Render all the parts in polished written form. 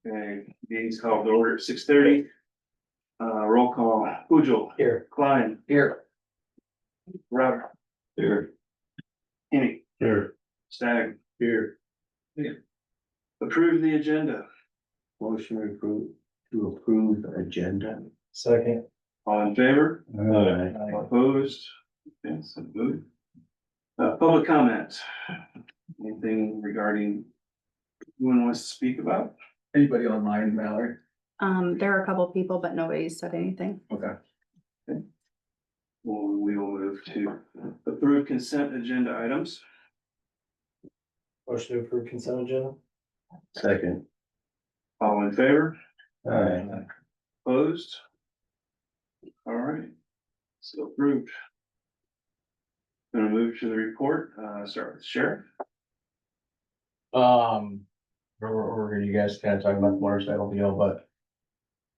Okay, meeting's called to order at 6:30. Roll call, Pujol. Here. Klein. Here. Robert. Here. Henny. Here. Stagg. Here. Approve the agenda. Motion to approve agenda. Second. All in favor? Aye. Opposed? Okay, so moved. Public comment. Anything regarding anyone wants to speak about? Anybody online, Mallory? There are a couple people, but nobody said anything. Okay. Well, we will move to approve consent agenda items. Motion to approve consent agenda. Second. All in favor? Aye. Opposed? All right, so approved. Gonna move to the report, start with Sheriff. We're you guys kind of talking about the motorcycle deal, but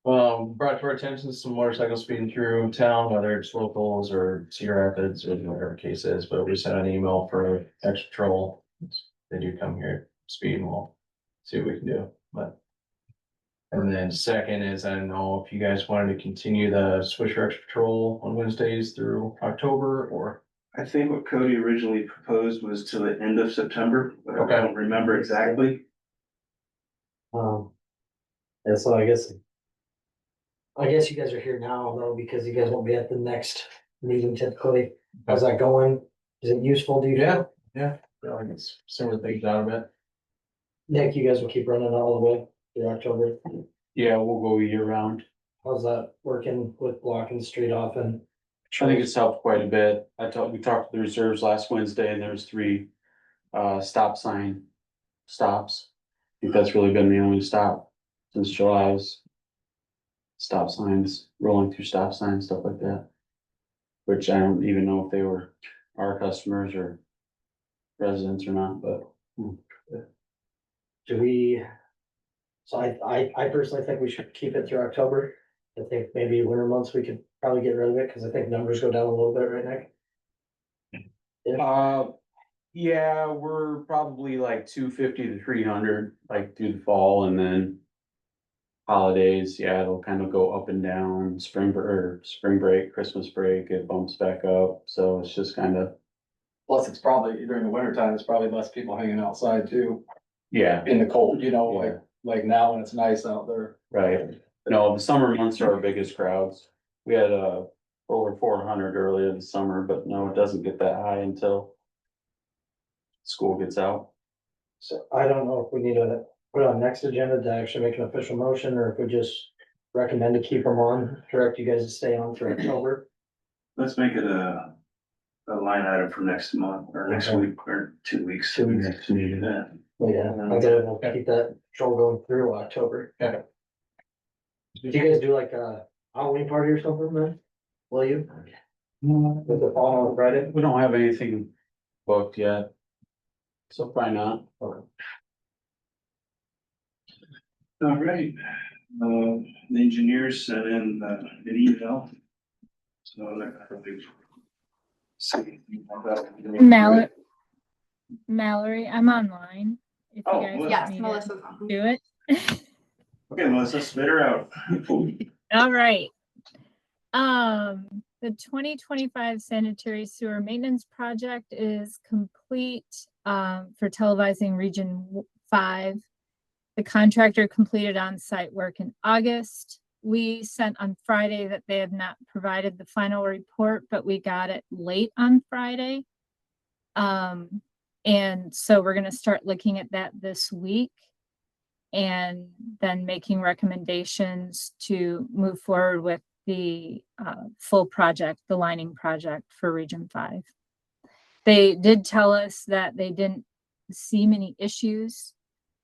brought to our attention some motorcycles speeding through town, whether it's locals or Cedar Rapids or whatever the case is, but we sent an email for extra patrol. They do come here, speed, and we'll see what we can do, but. And then second is, I don't know if you guys wanted to continue the Swisher extra patrol on Wednesdays through October, or. I think what Cody originally proposed was to the end of September, but I Okay. don't remember exactly. Yeah, so I guess you guys are here now though, because you guys won't be at the next meeting typically. How's that going? Is it useful? Do you know? Yeah, I guess similar things out of it. Nick, you guys will keep running all the way through October. Yeah, we'll go year round. How's that working with blocking the street off and? I think it's helped quite a bit. We talked to the reserves last Wednesday and there's 3 stop sign stops. I think that's really been the only stop since July's. Stop signs, rolling through stop signs, stuff like that. Which I don't even know if they were our customers or residents or not, but. Do we? So I personally think we should keep it through October. I think maybe winter months we could probably get rid of it because I think numbers go down a little bit, right, Nick? Yeah, we're probably like 250 to 300, like through the fall, and then holidays, yeah, it'll kind of go up and down. Spring break, Christmas break, it bumps back up, so it's just kind of, Plus, it's probably during the winter time, it's probably less people hanging outside too, yeah, in the cold, you know, Yeah. like now when it's nice out there. right. No, the summer months are our biggest crowds. We had over 400 earlier this summer, but no, it doesn't get that high until school gets out. So I don't know if we need to put on next agenda to actually make an official motion, or if we just recommend to keep them on, direct you guys to stay on through October. Let's make it a line item for next month or next Okay. week or 2 weeks. 2 weeks. Next meeting. Yeah. Yeah, I get it, we'll keep that patrol going through October. Okay. Do you guys do like a Halloween party or something then? Will you? With the fall on Friday? We don't have anything booked yet. So probably not. All right, the engineers sent in an email. So that probably. See. Mallory, I'm online. If Oh, you guys well, Yes, want me to Melissa's on. do it. Okay, Melissa, spit her out. All right. The 2025 sanitary sewer maintenance project is complete for televising Region 5. The contractor completed on-site work in August. We sent on Friday that they have not provided the final report, but we got it late on Friday. And so we're going to start looking at that this week and then making recommendations to move forward with the full project, the lining project for Region 5. They did tell us that they didn't see many issues,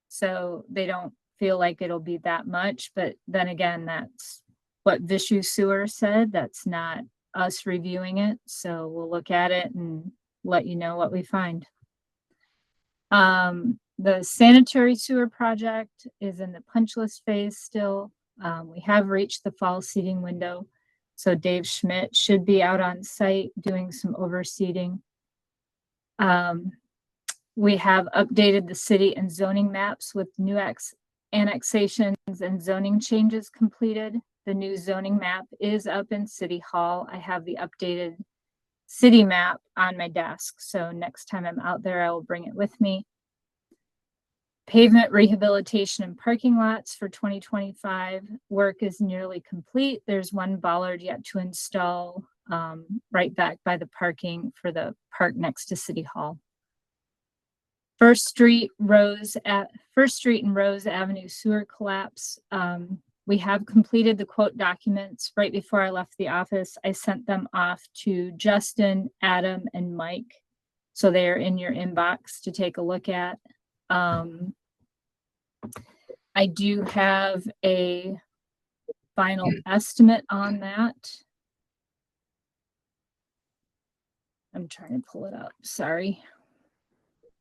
so they don't feel like it'll be that much. But then again, that's what Vishu Sewer said. That's not us reviewing it. So we'll look at it and let you know what we find. The sanitary sewer project is in the punch list phase still. We have reached the fall seeding window. So Dave Schmidt should be out on site doing some overseeding. We have updated the city and zoning maps with new annexations and zoning changes completed. The new zoning map is up in City Hall. I have the updated city map on my desk, so next time I'm out there, I will bring it with me. Pavement rehabilitation and parking lots for 2025. Work is nearly complete. There's one bollard yet to install right back by the parking for the park next to City Hall. First Street and Rose Avenue sewer collapse. We have completed the quote documents. Right before I left the office, I sent them off to Justin, Adam, and Mike. So they are in your inbox to take a look at. I do have a final estimate on that. I'm trying to pull it up, sorry.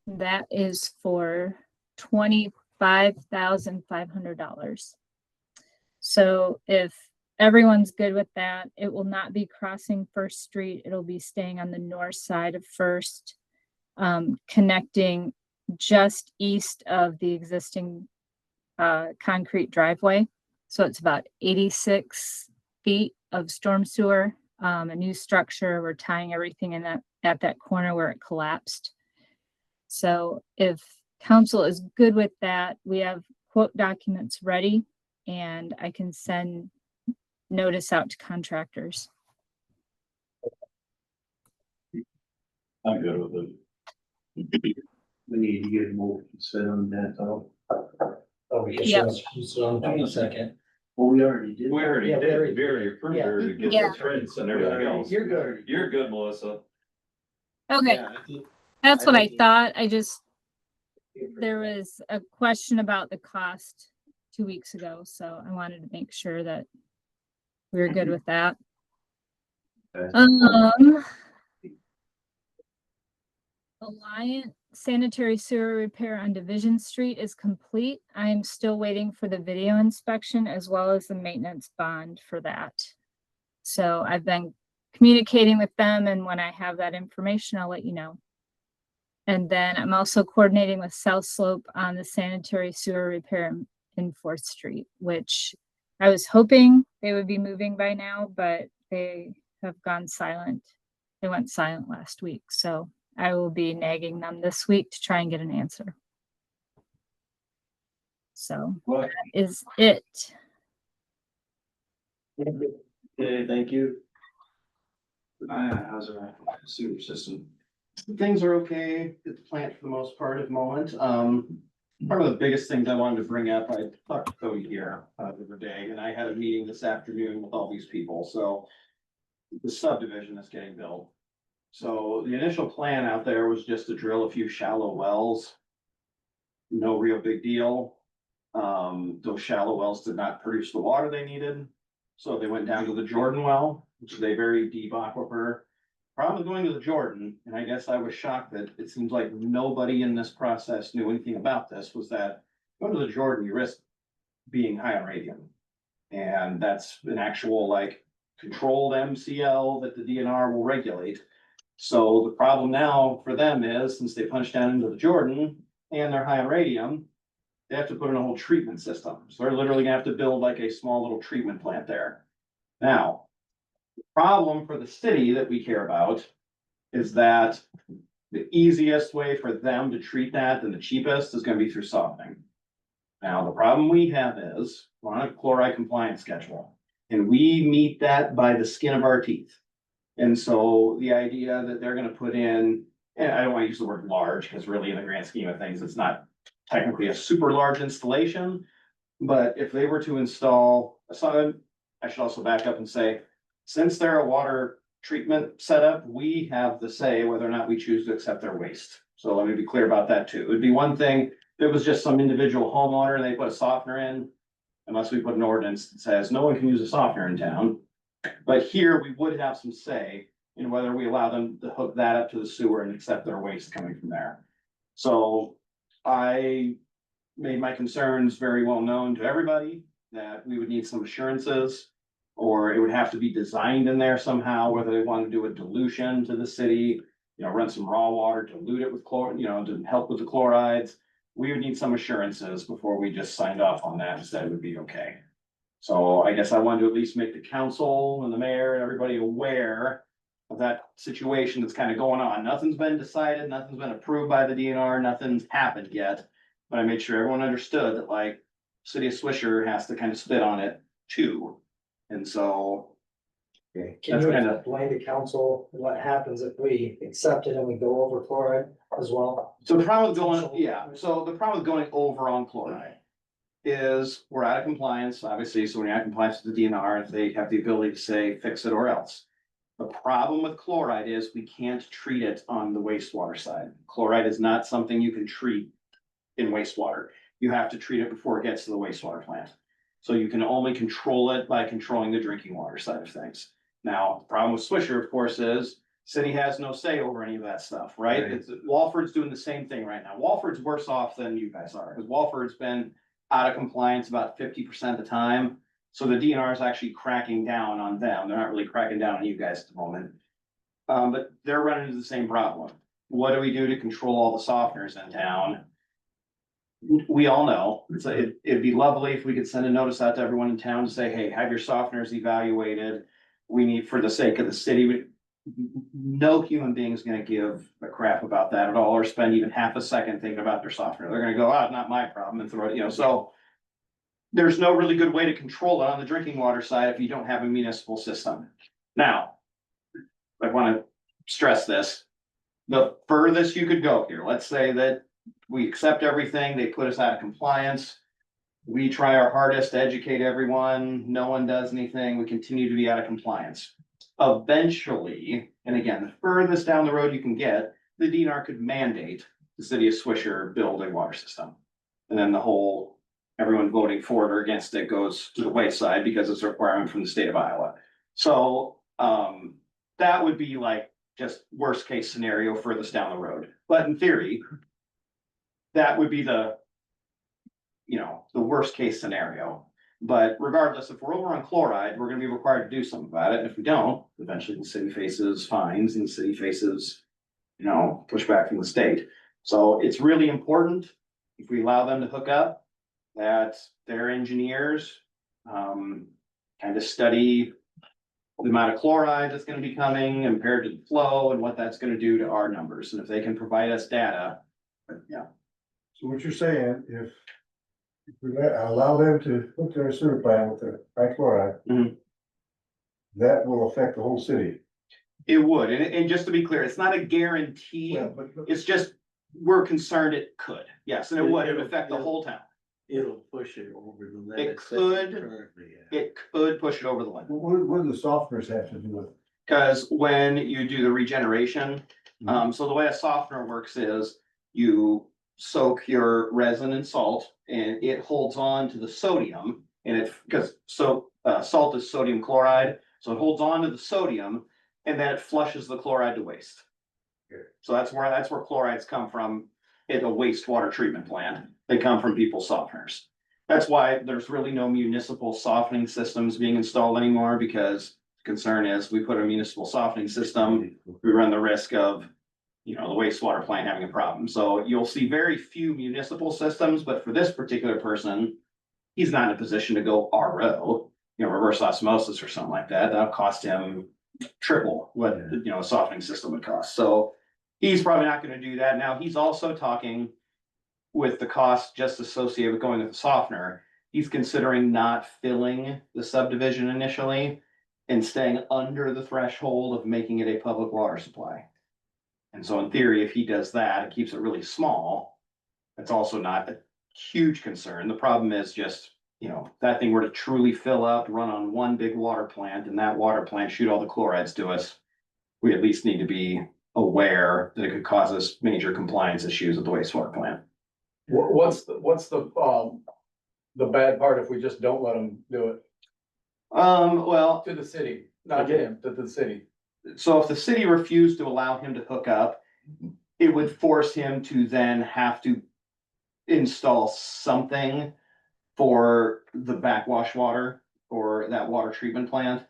That is for $25,500. So if everyone's good with that, it will not be crossing First Street. It'll be staying on the north side of First, connecting just east of the existing concrete driveway. So it's about 86 feet of storm sewer, a new structure. We're tying everything in at that corner where it collapsed. So if council is good with that, we have quote documents ready and I can send notice out to contractors. I'm good with it. We need to get more set on that though. Oh, we can Yep. on a second. Well, we already did. We already Yeah, we did, already- we already approved yeah. her to get Yeah. the prints and everything else. You're good. You're good, Melissa. Okay, Yeah, I think- that's what I think- thought. There was a question about the cost 2 weeks ago, so I wanted to make sure that we were good with that. Okay. Alliant sanitary sewer repair on Division Street is complete. I am still waiting for the video inspection as well as the maintenance bond for that. So I've been communicating with them, and when I have that information, I'll let you know. And then I'm also coordinating with South Slope on the sanitary sewer repair in 4th Street, which I was hoping they would be moving by now, but they have gone silent. They went silent last week, so I will be nagging them this week to try and get an answer. So Well, that is it. okay, thank you. How's our sewer system? Things are okay at the plant for the most part at the moment. Part of the biggest things I wanted to bring up, I talked to Cody here the other day, and I had a meeting this afternoon with all these people, so. The subdivision is getting built. So the initial plan out there was just to drill a few shallow wells. No real big deal. Those shallow wells did not produce the water they needed. So they went down to the Jordan well, which is a very deep aquifer. Problem with going to the Jordan, and I guess I was shocked that it seems like nobody in this process knew anything about this, was that going to the Jordan, you risk being high on radium. And that's an actual like controlled MCL that the DNR will regulate. So the problem now for them is, since they punched down into the Jordan and they're high on radium, they have to put in a whole treatment system. So they're literally gonna have to build like a small little treatment plant there. Now, the problem for the city that we care about is that the easiest way for them to treat that and the cheapest is gonna be through softening. Now, the problem we have is we're on a chloride compliance schedule. And we meet that by the skin of our teeth. And so the idea that they're gonna put in, and I don't wanna use the word large, because really in the grand scheme of things, it's not technically a super large installation. But if they were to install a sun, I should also back up and say, since they're a water treatment setup, we have the say whether or not we choose to accept their waste. So let me be clear about that too. It would be one thing if it was just some individual homeowner and they put a softener in. Unless we put an ordinance that says no one can use a softener in town. But here we would have some say in whether we allow them to hook that up to the sewer and accept their waste coming from there. So I made my concerns very well known to everybody that we would need some assurances. Or it would have to be designed in there somehow, whether they want to do a dilution to the city. run some raw water, dilute it with to help with the chlorides. We would need some assurances before we just signed off on that and said it would be okay. So I guess I wanted to at least make the council and the mayor and everybody aware of that situation that's kind of going on. Nothing's been decided, nothing's been approved by the DNR, nothing's happened yet. But I made sure everyone understood that like, city of Swisher has to kind of spit on it too. And so, Can That's you kinda- explain to council what happens if we accept it and we go over chloride as well? so the problem with going over on chloride is we're out of compliance, obviously, so when you're out of compliance with the DNR, if they have the ability to say, fix it or else. The problem with chloride is we can't treat it on the wastewater side. Chloride is not something you can treat in wastewater. You have to treat it before it gets to the wastewater plant. So you can only control it by controlling the drinking water side of things. Now, the problem with Swisher, of course, is city has no say over any of that stuff, right? Right. Walford's doing the same thing right now. Walford's worse off than you guys are, because Walford's been out of compliance about 50% of the time. So the DNR is actually cracking down on them. They're not really cracking down on you guys at the moment. But they're running into the same problem. What do we do to control all the softeners in town? We all know, it'd be lovely if we could send a notice out to everyone in town to say, hey, have your softeners evaluated. We need, for the sake of the city, no human being is gonna give a crap about that at all, or spend even half a second thinking about their softener. They're gonna go, oh, not my problem, and throw it, so. There's no really good way to control it on the drinking water side if you don't have a municipal system. Now, I wanna stress this. The furthest you could go here, let's say that we accept everything, they put us out of compliance. We try our hardest to educate everyone, no one does anything, we continue to be out of compliance. Eventually, and again, the furthest down the road you can get, the DNR could mandate the city of Swisher build a water system. And then everyone voting for it or against it goes to the wayside because it's a requirement from the state of Iowa. So, that would be like just worst case scenario furthest down the road. But in theory, that would be the worst case scenario. But regardless, if we're over on chloride, we're gonna be required to do something about it. And if we don't, eventually the city faces fines and the city faces, pushback from the state. So it's really important, if we allow them to hook up, that their engineers, kind of study the amount of chloride that's gonna be coming compared to the flow and what that's gonna do to our numbers. And if they can provide us data, So what you're saying, if we allow them to hook their sewer plant with the trichloride. Mhm. That will affect the whole city. it would. And just to be clear, it's not a guarantee. Yeah, but It's just, we're concerned it could. Yes, and it would. It would affect the whole town. It'll push it over the limit. It could. It could push it over the limit. what do the softeners have to do with it? Because when you do the regeneration, so the way a softener works is you soak your resin in salt and it holds on to the sodium and salt is sodium chloride, so it holds on to the sodium and then it flushes the chloride to waste. So that's where chlorides come from at a wastewater treatment plant. They come from people's softeners. That's why there's really no municipal softening systems being installed anymore, because the concern is we put a municipal softening system, we run the risk of, the wastewater plant having a problem. So you'll see very few municipal systems, but for this particular person, he's not in a position to go RO, reverse osmosis or something like that. That'll cost him triple what, a softening system would cost. So he's probably not gonna do that. Now, he's also talking with the cost just associated with going with the softener. He's considering not filling the subdivision initially and staying under the threshold of making it a public water supply. And so in theory, if he does that, it keeps it really small. That's also not a huge concern. The problem is just, if that thing were to truly fill up, run on one big water plant, and that water plant shoot all the chlorides to us, we at least need to be aware that it could cause us major compliance issues at the wastewater plant. What's the bad part if we just don't let them do it Well, to the city, not to him, to the city? so if the city refused to allow him to hook up, it would force him to then have to install something for the backwash water or that water treatment plant.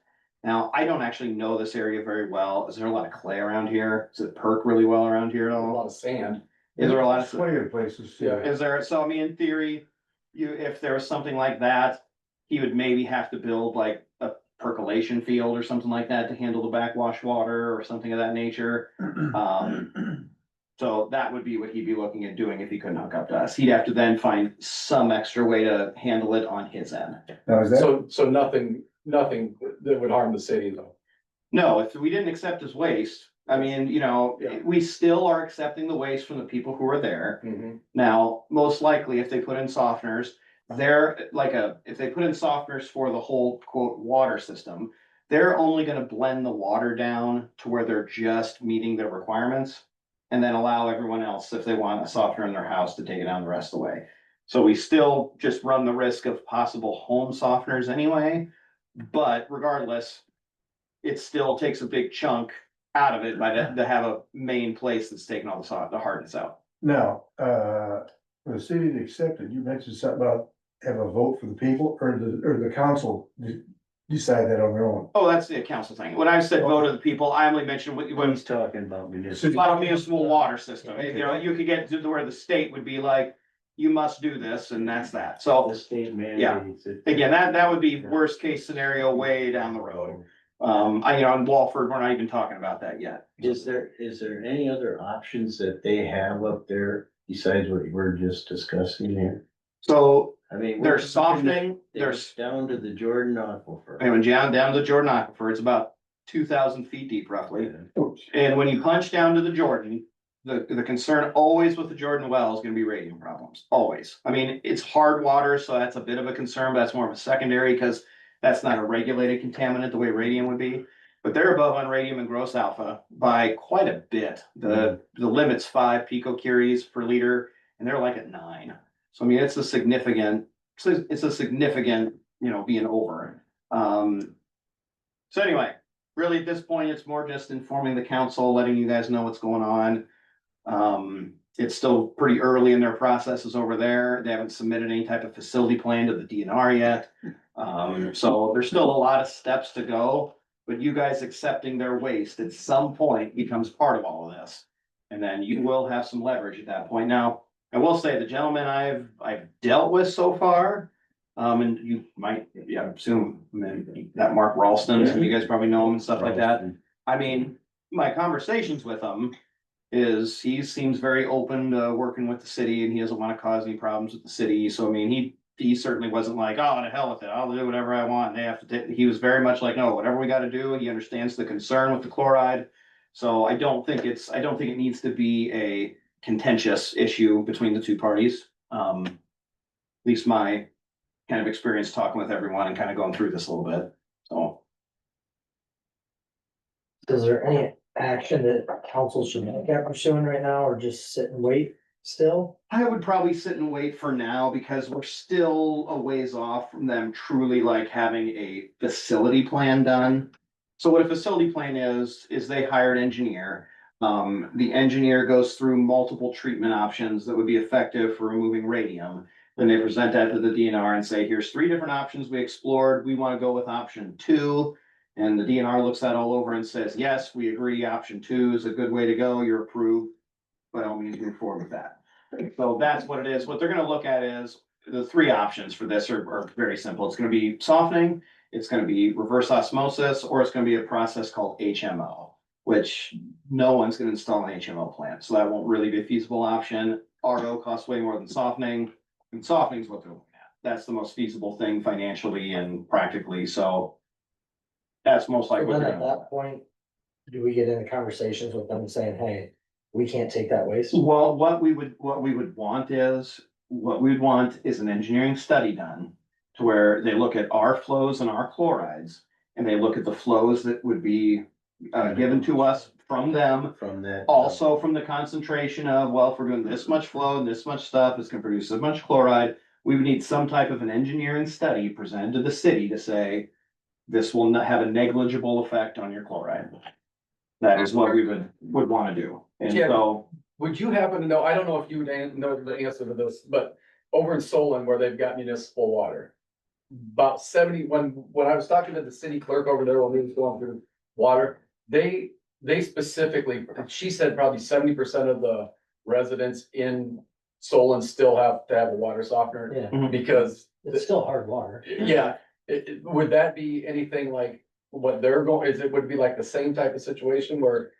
Now, I don't actually know this area very well. Is there a lot of clay around here? Does it perk really well around here at A all? lot of sand. Is there a lot of? Sway in places too. Yeah. Is there, so I mean, in theory, if there was something like that, he would maybe have to build like a percolation field or something like that to handle the backwash water or something of that nature. So that would be what he'd be looking at doing if he couldn't hook up to us. He'd have to then find some extra way to handle it on his end. Now, is that, So nothing that would harm the city though. No, if we didn't accept his waste, I mean, you know, Yeah. we still are accepting the waste from the people who are there. Mm-hmm. Now, most likely, if they put in softeners, if they put in softeners for the whole quote water system, they're only gonna blend the water down to where they're just meeting their requirements. And then allow everyone else, if they want a softener in their house, to take it down the rest of the way. So we still just run the risk of possible home softeners anyway, but regardless, it still takes a big chunk out of it to have a main place that's taking all the hardness out. now, for the city to accept it, you mentioned something about have a vote for the people or the council decide that on their own. Oh, that's the council thing. When I said vote of the people, I only mentioned when He's talking about municipal. it's about a municipal water system. You know, you could get to where the state would be like, you must do this, and that's that. So The state Yeah. mandates it. again, that would be worst case scenario way down the road. In Walford, we're not even talking about that yet. Is there any other options that they have up there besides what we're just discussing here? So I mean. they're we're- softening, They're there's, down to the Jordan Aquifer. and down to the Jordan Aquifer, it's about 2,000 feet deep roughly. And when you punch down to the Jordan, the concern always with the Jordan well is gonna be radium problems, always. I mean, it's hard water, so that's a bit of a concern, but that's more of a secondary, because that's not a regulated contaminant the way radium would be. But they're above on radium and gross alpha by quite a bit. The limit's 5 picocuries per liter, and they're like at 9. So I mean, it's a significant, you know, being over. So anyway, really at this point, it's more just informing the council, letting you guys know what's going on. It's still pretty early in their processes over there. They haven't submitted any type of facility plan to the DNR yet. So there's still a lot of steps to go, but you guys accepting their waste at some point becomes part of all of this. And then you will have some leverage at that point. Now, I will say the gentleman I've dealt with so far, and you might, I assume, I mean, that Mark Ralston, you guys probably know him and stuff like that. I mean, my conversations with him is he seems very open to working with the city and he doesn't want to cause any problems with the city. So I mean, he certainly wasn't like, oh, to hell with it, I'll do whatever I want. And they have to, he was very much like, no, whatever we gotta do. He understands the concern with the chloride. So I don't think it needs to be a contentious issue between the two parties. At least my kind of experience talking with everyone and kind of going through this a little bit, so. Is there any action that council should look at pursuing right now, or just sit and wait still? I would probably sit and wait for now because we're still a ways off from them truly like having a facility plan done. So what a facility plan is they hire an engineer. The engineer goes through multiple treatment options that would be effective for removing radium. Then they present that to the DNR and say, here's 3 different options we explored. We want to go with option 2. And the DNR looks that all over and says, yes, we agree, option 2 is a good way to go, you're approved. By all means, move forward with that. So that's what it is. What they're gonna look at is, the 3 options for this are very simple. It's gonna be softening, it's gonna be reverse osmosis, or it's gonna be a process called HMO, which no one's gonna install an HMO plant, so that won't really be a feasible option. RO costs way more than softening, and softening is what they're looking at. That's the most feasible thing financially and practically, so that's most likely So what then they're at gonna. that point, do we get into conversations with them saying, hey, we can't take that waste? Well, what we would want is an engineering study done to where they look at our flows and our chlorides, and they look at the flows that would be given to us from them. From that. Also from the concentration of, well, if we're doing this much flow and this much stuff, it's gonna produce so much chloride. We would need some type of an engineering study presented to the city to say, this will not have a negligible effect on your chloride. That is what we would wanna do. And Yeah. so, Would you happen to know, I don't know if you would know the answer to this, but over in Solon where they've got municipal water, about 70, when I was talking to the city clerk over there, when we was going through water, they specifically, she said probably 70% of the residents in Solon still have to have a water softener Yeah, because, it's still hard water. yeah, would that be anything like what they're going, would it be like the same type of situation where?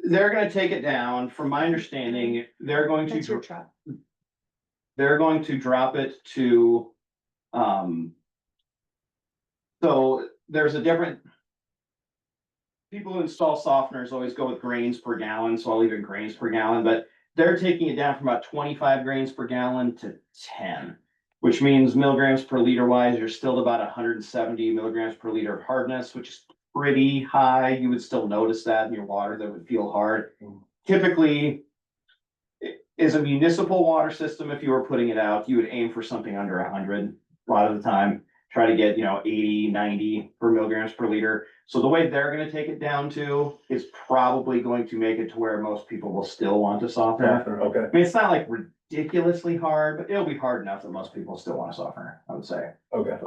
They're gonna take it down, from my understanding, they're going That's your to, truck. they're going to drop it to, so there's a different. People who install softeners always go with grains per gallon, so I'll leave it grains per gallon, but they're taking it down from about 25 grains per gallon to 10. Which means milligrams per liter wise, you're still about 170 milligrams per liter of hardness, which is pretty high. You would still notice that in your water, that would feel hard. Typically, is a municipal water system, if you were putting it out, you would aim for something under 100 a lot of the time. Try to get, 80, 90 per milligrams per liter. So the way they're gonna take it down to is probably going to make it to where most people will still want to soften it. Okay. I mean, it's not like ridiculously hard, but it'll be hard enough that most people still want a softener, I would say. Okay.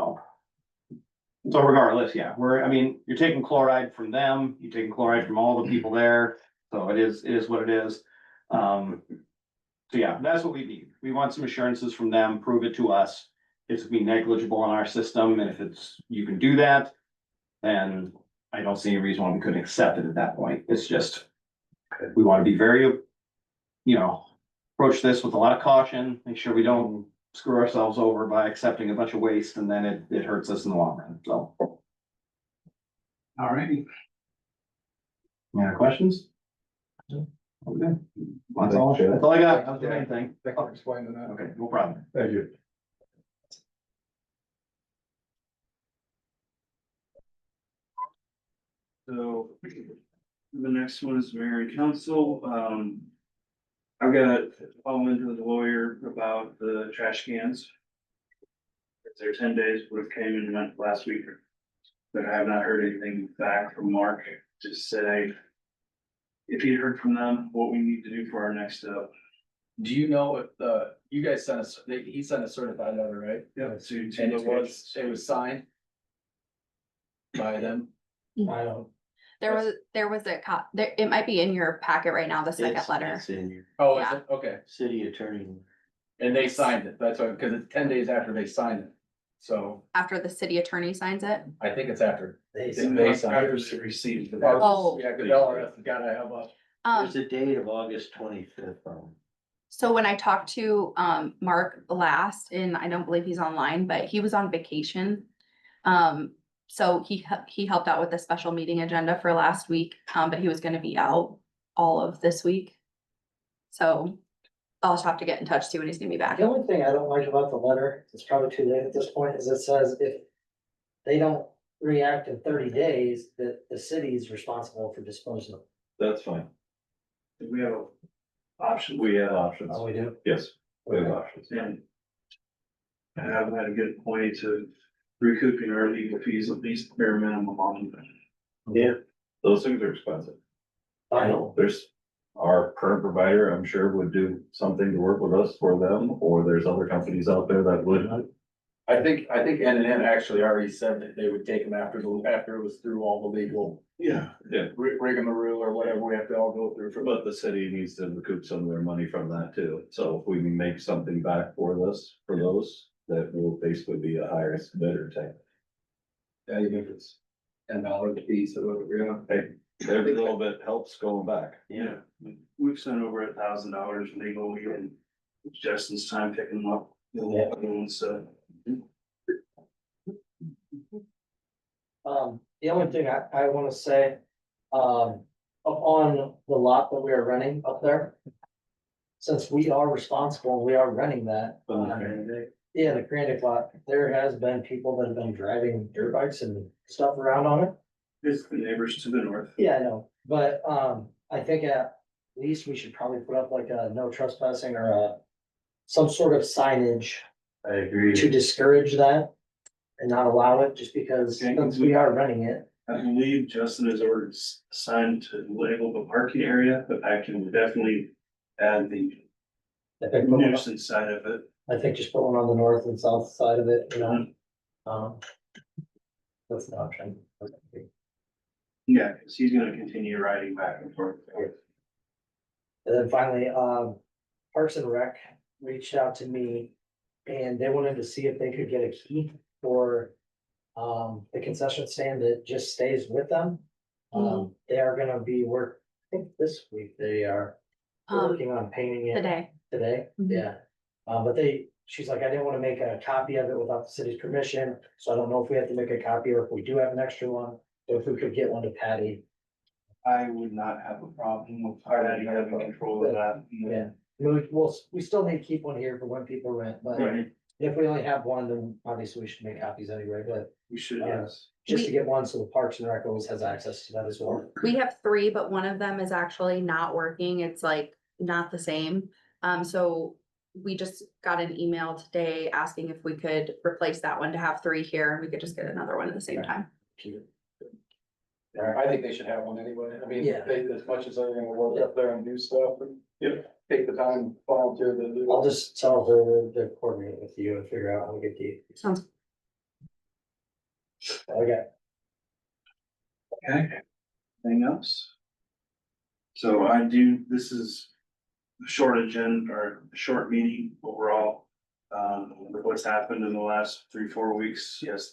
So regardless, yeah, you're taking chloride from them, you're taking chloride from all the people there, so it is what it is. So yeah, that's what we need. We want some assurances from them, prove it to us. It's gonna be negligible in our system, and if you can do that, then I don't see any reason why we couldn't accept it at that point. It's just, we wanna be very, approach this with a lot of caution, make sure we don't screw ourselves over by accepting a bunch of waste, and then it hurts us in the long run, so. All righty. Any other questions? Okay. That's all I got. That's the main thing. Thank you for explaining that. Okay, no problem. Thank you. So the next one is mayor and council. I've got to follow into the lawyer about the trash cans. It's their 10 days, would have came and went last week. But I have not heard anything back from Mark to say if he heard from them, what we need to do for our next step. Do you know if you guys sent us, he sent a certified letter, right? Yeah. And it was signed by them? I don't, There was a there, it might be in your packet right now, the second letter. It's in your Oh, is Yeah. it? Okay. city attorney. And they signed it. That's why, because it's 10 days after they signed it. So After the city attorney signs it. I think it's after. they, They signed After it. received. Oh. Yeah, because LRS has gotta have a. There's a date of August 25th on. So when I talked to Mark last, and I don't believe he's online, but he was on vacation. So he helped out with the special meeting agenda for last week, but he was gonna be out all of this week. So I'll just have to get in touch, see when he's gonna be back. the only thing I don't like about the letter, it's probably too late at this point, is it says if they don't react in 30 days, that the city is responsible for disposing of. That's fine. We have options. We have options. Oh, we do? Yes, we have options. And I haven't had a good point to recouping our legal fees, at least bare minimum on them. Yeah, those things are expensive. I know. There's, our current provider, I'm sure, would do something to work with us for them, or there's other companies out there that would. I think N&N actually already said that they would take them after it was through all the legal Yeah. rigmarole or whatever we have to all go through for. But the city needs to recoup some of their money from that too, so if we can make something back for this, for those, that will basically be a higher bidder type. Yeah, even if it's $10 a piece or whatever, yeah. Hey, every little bit helps going back. Yeah, we've spent over $1,000 legally and Justin's time picking them up. So. The only thing I wanna say, up on the lot that we are renting up there. Since we are responsible, we are renting that. Yeah, the Granite lot, there has been people that have been driving dirt bikes and stuff around on it. It's the neighbors to the north. Yeah, I know, but, I think at least we should probably put up like a no trespassing or some sort of signage I agree. to discourage that and not allow it, just because Okay. since we are renting it. I believe Justin has ordered a sign to label the parking area, but I can definitely add the I think put one- nuisance side of it. I think just put one on the north and south side of it, you know, That's an option. Yeah, cause he's gonna continue riding back and forth. And then finally, Parks and Rec reached out to me and they wanted to see if they could get a key for the concession stand that just stays with them. They are gonna be I think this week they are working on painting it Today. today, Mhm. yeah. But she's like, I didn't wanna make a copy of it without the city's permission, so I don't know if we have to make a copy or if we do have an extra one. Or if we could get one to Patty. I would not have a problem with Patty having control of that. Yeah. We still need to keep one here for when people rent, but Right, if we only have one, then obviously we should make copies anyway, but we should, Yeah. yes. just to get one, so the Parks and Rec always has access to that as well. We have three, but one of them is actually not working. It's like not the same. So we just got an email today asking if we could replace that one to have three here and we could just get another one at the same time. I think they should have one anyway. I mean, Yeah. they, as much as they're gonna work up there and do stuff and take the time, volunteer to do. I'll just tell her to coordinate with you and figure out how to get the. Sounds Okay. Okay, anything else? So this is a short agenda or a short meeting overall. With what's happened in the last 3-4 weeks, yes,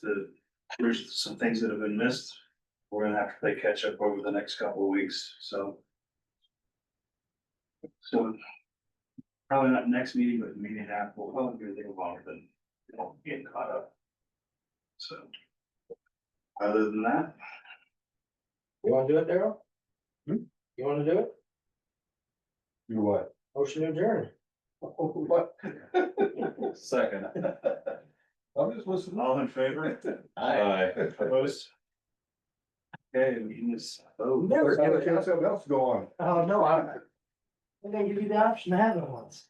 there's some things that have been missed. We're gonna have to play catch up over the next couple of weeks, so. So probably not next meeting, but the meeting after, we'll probably be a little longer than getting caught up. So. Other than that, You wanna do it, Daryl? You wanna do it? You what? Motion to adjourn. What? Second. I'm just listening. all in favor? Aye. Opposed? Okay, meeting is. Never Something else go on. Oh, no, I'm gonna give you the option to have it once.